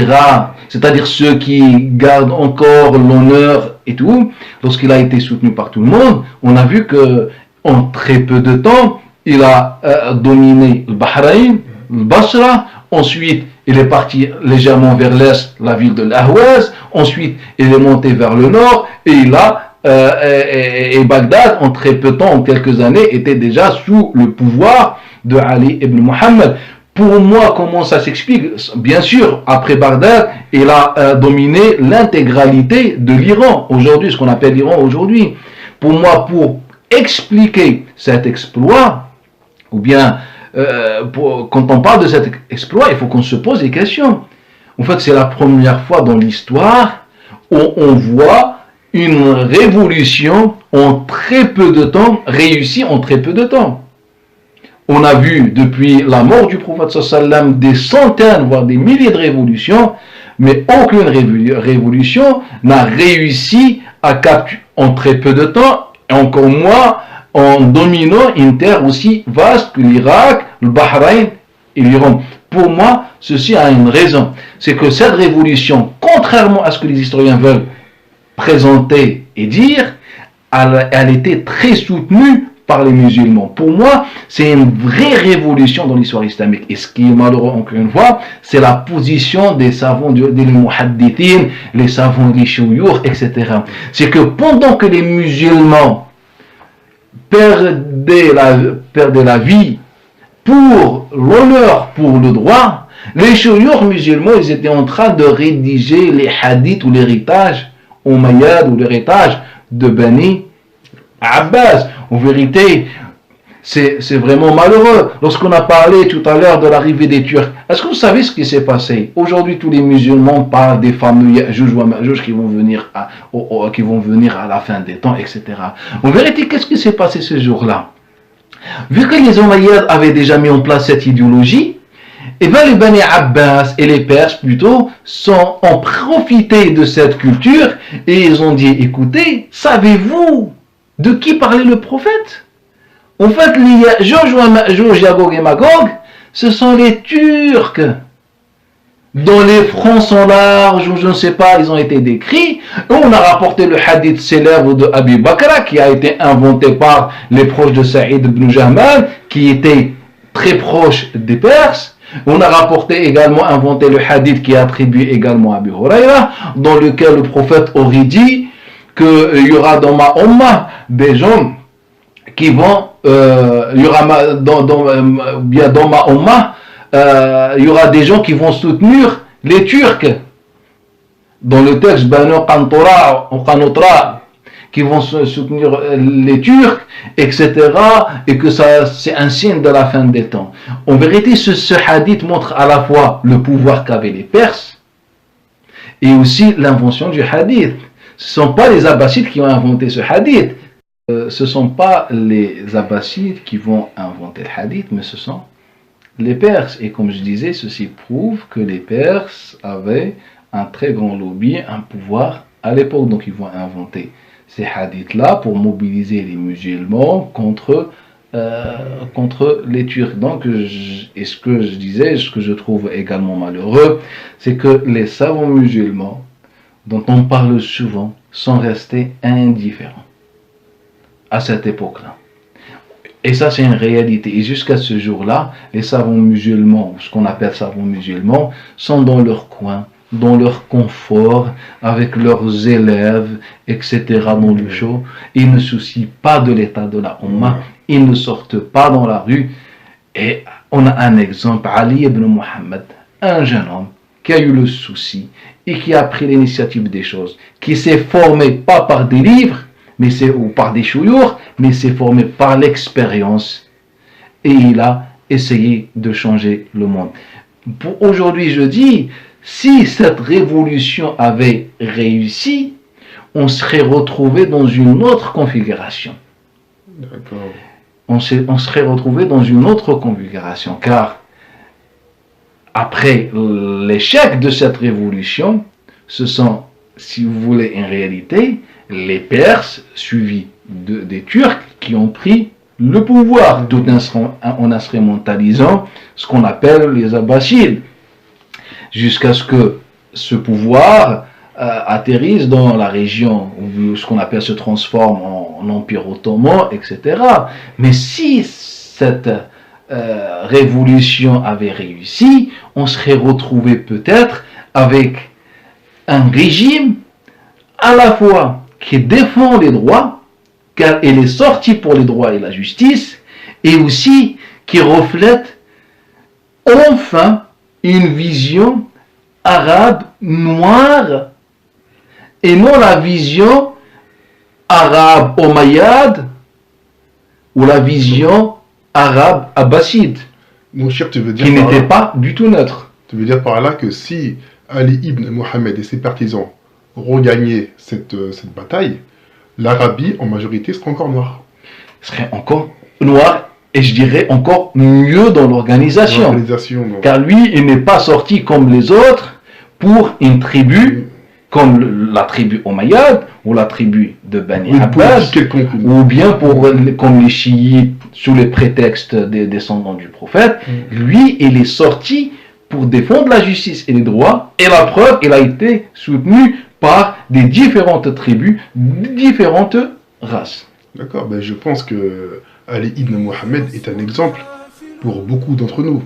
c'est-à-dire ceux qui gardent encore l'honneur et tout, lorsqu'il a été soutenu par tout le monde, on a vu que en très peu de temps, il a dominé le Bahreïn, le Basra, ensuite il est parti légèrement vers l'est, la ville de l'Ahwaz, ensuite il est monté vers le nord, et il a et Bagdad, en très peu de temps, en quelques années, était déjà sous le pouvoir de Ali ibn Muhammad. Pour moi, comment ça s'explique? Bien sûr, après Bagdad, il a dominé l'intégralité de l'Iran, aujourd'hui, ce qu'on appelle l'Iran aujourd'hui. Pour moi, pour expliquer cet exploit, ou bien quand on parle de cet exploit, il faut qu'on se pose des questions. En fait, c'est la première fois dans l'histoire où on voit une révolution en très peu de temps, réussie en très peu de temps. On a vu depuis la mort du prophète sallam des centaines, voire des milliers de révolutions, mais aucune révolution n'a réussi à capturer en très peu de temps, et encore moins en dominant une terre aussi vaste que l'Irak, le Bahreïn et l'Iran. Pour moi, ceci a une raison. C'est que cette révolution, contrairement à ce que les historiens veulent présenter et dire, elle était très soutenue par les musulmans. Pour moi, c'est une vraie révolution dans l'histoire islamique. Et ce qui est malheureux, encore une fois, c'est la position des savants, des muhaddithin, les savants des chouyours, etc. C'est que pendant que les musulmans perdaient la vie pour l'honneur, pour le droit, les chouyours musulmans, ils étaient en train de rédiger les hadiths ou l'héritage Umayyad ou l'héritage de Bani Abbas. En vérité, c'est vraiment malheureux. Lorsqu'on a parlé tout à l'heure de l'arrivée des Turcs, est-ce que vous savez ce qui s'est passé? Aujourd'hui, tous les musulmans parlent des fameux Ya'juj wa Ma'juj qui vont venir à la fin des temps, etc. En vérité, qu'est-ce qui s'est passé ce jour-là? Vu que les Umayyads avaient déjà mis en place cette idéologie, Et bien les Bani Abbas et les Perses plutôt ont profité de cette culture et ils ont dit, écoutez, savez-vous de qui parlait le prophète? En fait, Gog et Magog, ce sont les Turcs dont les fronts sont larges, ou je ne sais pas, ils ont été décrits. On a rapporté le hadith célèbre de Abi Bakra, qui a été inventé par les proches de Saïd ibn Jahman, qui était très proche des Perses. On a rapporté également, inventé le hadith qui est attribué également à Abu Huraira, dans lequel le prophète aurait dit qu'il y aura dans ma Ummah des gens qui vont, il y aura dans ma Ummah, il y aura des gens qui vont soutenir les Turcs. Dans le texte Banu Qantora ou Qanotra, qui vont soutenir les Turcs, etc. Et que ça, c'est un signe de la fin des temps. En vérité, ce hadith montre à la fois le pouvoir qu'avaient les Perses et aussi l'invention du hadith. Ce ne sont pas les Abbassides qui ont inventé ce hadith. Ce ne sont pas les Abbassides qui vont inventer le hadith, mais ce sont les Perses. Et comme je disais, ceci prouve que les Perses avaient un très grand lobby, un pouvoir à l'époque. Donc ils vont inventer ces hadiths-là pour mobiliser les musulmans contre les Turcs. Donc, et ce que je disais, ce que je trouve également malheureux, c'est que les savants musulmans, dont on parle souvent, sont restés indifférents à cette époque-là. Et ça, c'est une réalité. Et jusqu'à ce jour-là, les savants musulmans, ce qu'on appelle savants musulmans, sont dans leur coin, dans leur confort, avec leurs élèves, etc., dans le show. Ils ne soucient pas de l'état de la Ummah. Ils ne sortent pas dans la rue. Et on a un exemple, Ali ibn Muhammad, un jeune homme qui a eu le souci et qui a pris l'initiative des choses, qui s'est formé pas par des livres, ou par des chouyours, mais s'est formé par l'expérience. Et il a essayé de changer le monde. Pour aujourd'hui, je dis, si cette révolution avait réussi, on serait retrouvé dans une autre configuration. D'accord. On serait retrouvé dans une autre configuration, car après l'échec de cette révolution, ce sont, si vous voulez, en réalité, les Perses, suivis des Turcs, qui ont pris le pouvoir, tout en instrumentalisant ce qu'on appelle les Abbassides, jusqu'à ce que ce pouvoir atterrisse dans la région, où ce qu'on appelle se transforme en empire ottoman, etc. Mais si cette révolution avait réussi, on serait retrouvé peut-être avec un régime à la fois qui défend les droits, car elle est sortie pour les droits et la justice, et aussi qui reflète enfin une vision arabe noire, et non la vision arabe omeyyade ou la vision arabe abbasside, Mon cher, tu veux dire qui par n'était là, pas du tout neutre. tu veux dire par là que si Ali ibn Mohammed et ses partisans auront gagné cette bataille, l'Arabie en majorité sera encore noire. Serait encore noir, et je dirais encore mieux dans l'organisation. L'organisation, donc. Car lui, il n'est pas sorti comme les autres pour une tribu, comme la tribu Omeyyade, ou la tribu de Bani Une Abbas, politique quelconque. ou bien comme les chiites, sous les prétextes des descendants du prophète. Lui, il est sorti pour défendre la justice et les droits, et la preuve, il a été soutenu par des différentes tribus, différentes races. D'accord, ben je pense que Ali ibn Mohammed est un exemple pour beaucoup d'entre nous.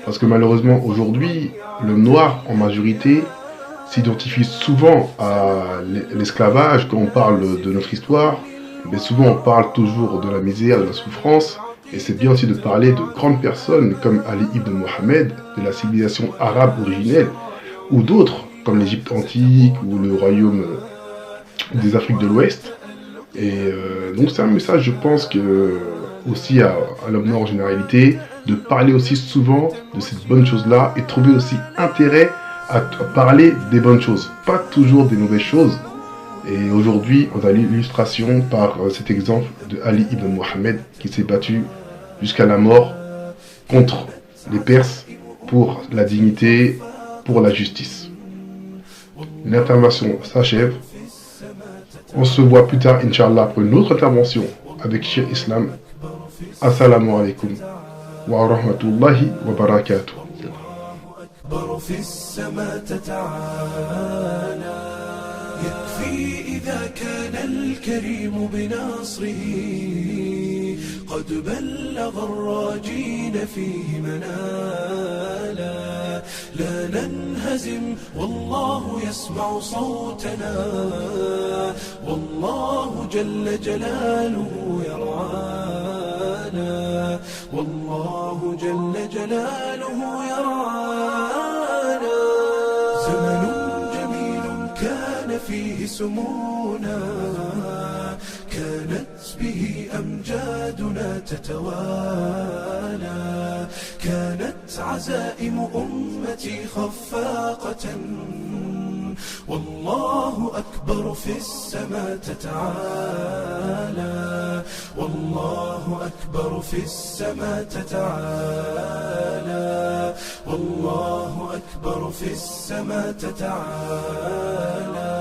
Parce que malheureusement, aujourd'hui, le noir, en majorité, s'identifie souvent à l'esclavage. Quand on parle de notre histoire, mais souvent on parle toujours de la misère, de la souffrance. Et c'est bien aussi de parler de grandes personnes comme Ali ibn Mohammed, de la civilisation arabe originelle, ou d'autres, comme l'Égypte antique ou le royaume des Afriques de l'Ouest. Et donc c'est un message, je pense, que aussi à l'homme noir en généralité, de parler aussi souvent de ces bonnes choses-là et trouver aussi intérêt à parler des bonnes choses, pas toujours des mauvaises choses. Et aujourd'hui, on a l'illustration par cet exemple de Ali ibn Mohammed qui s'est battu jusqu'à la mort contre les Perses pour la dignité, pour la justice. L'intervention s'achève. On se voit plus tard, Inch'Allah, pour une autre intervention avec Cheikh Islam. Assalamu alaikum wa rahmatullahi wa barakatuh. أكبر في السماء تتعالى يكفي إذا كان الكريم بنصره قد بلغ الراجين فيه منالا لا ننهزم والله يسمع صوتنا والله جل جلاله يرعانا والله جل جلاله يرعانا زمن جميل كان فيه سمونا كانت به أمجادنا تتوالى كانت عزائم أمتي خفاقة والله أكبر في السماء تتعالى والله أكبر في السماء تتعالى والله أكبر في السماء تتعالى